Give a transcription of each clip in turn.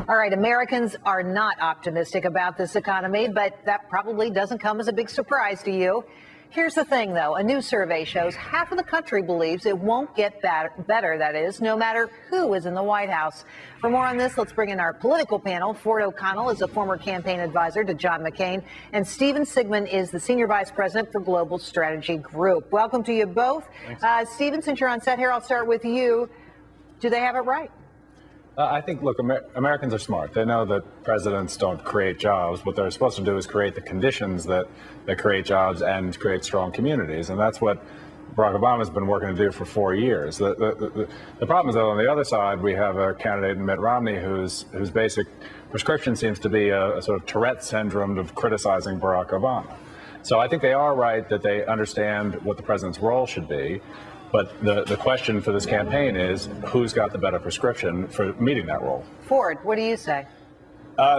All right, Americans are not optimistic about this economy, but that probably doesn't come as a big surprise to you. Here's the thing, though. A new survey shows half of the country believes it won't get better, that is, no matter who is in the White House. For more on this, let's bring in our political panel. Ford O'Connell is a former campaign advisor to John McCain, and Stephen Sigmund is the senior vice president for Global Strategy Group. Welcome to you both. Stephen, since you're on set here, I'll start with you. Do they have it right? I think, look, Americans are smart. They know that presidents don't create jobs. What they're supposed to do is create the conditions that create jobs and create strong communities. And that's what Barack Obama has been working to do for 4 years. The problem is that on the other side, we have a candidate in Mitt Romney whose basic prescription seems to be a sort of Tourette syndrome of criticizing Barack Obama. So I think they are right that they understand what the president's role should be. But the question for this campaign is, who's got the better prescription for meeting that role? Ford, what do you say?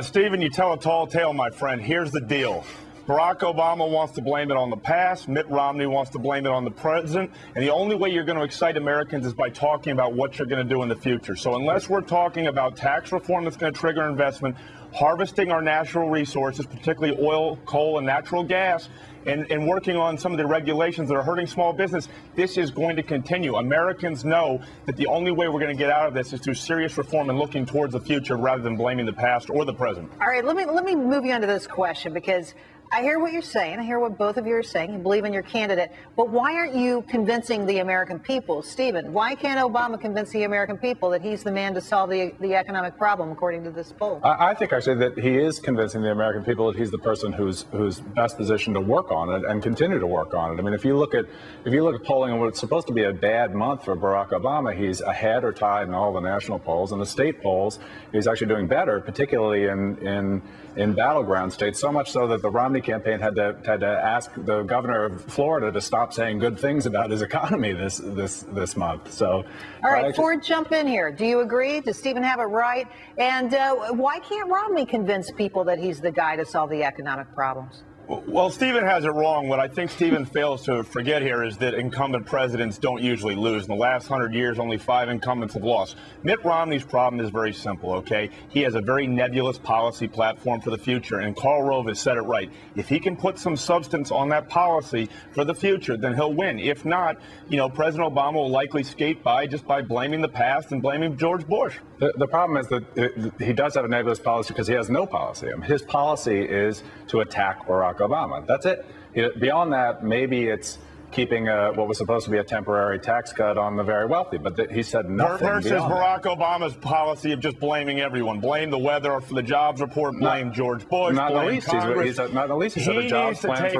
Stephen, you tell a tall tale, my friend. Here's the deal. Barack Obama wants to blame it on the past. Mitt Romney wants to blame it on the present. And the only way you're going to excite Americans is by talking about what you're going to do in the future. So unless we're talking about tax reform that's going to trigger investment, harvesting our natural resources, particularly oil, coal, and natural gas, and working on some of the regulations that are hurting small business, this is going to continue. Americans know that the only way we're going to get out of this is through serious reform and looking towards the future rather than blaming the past or the present. All right, let me move you on to this question, because I hear what you're saying. I hear what both of you are saying. You believe in your candidate. But why aren't you convincing the American people? Stephen, why can't Obama convince the American people that he's the man to solve the economic problem, according to this poll? I think, actually, that he is convincing the American people that he's the person who's best positioned to work on it and continue to work on it. I mean, if you look at polling on what's supposed to be a bad month for Barack Obama, he's ahead or tied in all the national polls. In the state polls, he's actually doing better, particularly in battleground states, so much so that the Romney campaign had to ask the governor of Florida to stop saying good things about his economy this month. So, all right, Ford, jump in here. Do you agree? Does Stephen have it right? And why can't Romney convince people that he's the guy to solve the economic problems? Well, Stephen has it wrong. What I think Stephen fails to forget here is that incumbent presidents don't usually lose. In the last 100 years, only 5 incumbents have lost. Mitt Romney's problem is very simple, okay? He has a very nebulous policy platform for the future, and Karl Rove has said it right. If he can put some substance on that policy for the future, then he'll win. If not, President Obama will likely skate by just by blaming the past and blaming George Bush. The problem is that he does have a nebulous policy because he has no policy. I mean, his policy is to attack Barack Obama. That's it. Beyond that, maybe it's keeping what was supposed to be a temporary tax cut on the very wealthy, but he said nothing. Versus Barack Obama's policy of just blaming everyone. Blame the weather for the jobs report, blame George Bush, not blame least. Congress. Not the least, he said a jobs plan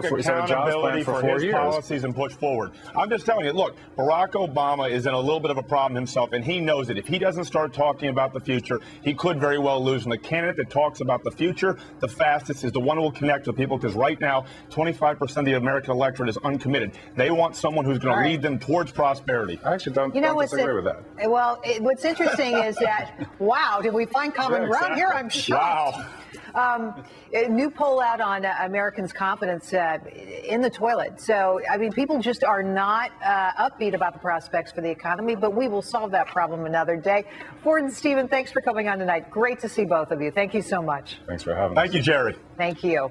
for 4 years. Policies and push forward. I'm just telling you, look, Barack Obama is in a little bit of a problem himself, and he knows it. If he doesn't start talking about the future, he could very well lose. And the candidate that talks about the future the fastest is the one who will connect with people, because right now, 25% of the American electorate is uncommitted. They want someone who's going to lead them towards prosperity. I actually don't disagree with that. Well, what's interesting is that, wow, did we find common ground here? I'm shocked. Wow. A new poll out on Americans' confidence in the toilet. So, I mean, people just are not upbeat about the prospects for the economy, but we will solve that problem another day. Ford and Stephen, thanks for coming on tonight. Great to see both of you. Thank you so much. Thanks for having us. Thank you, Gerri. Thank you.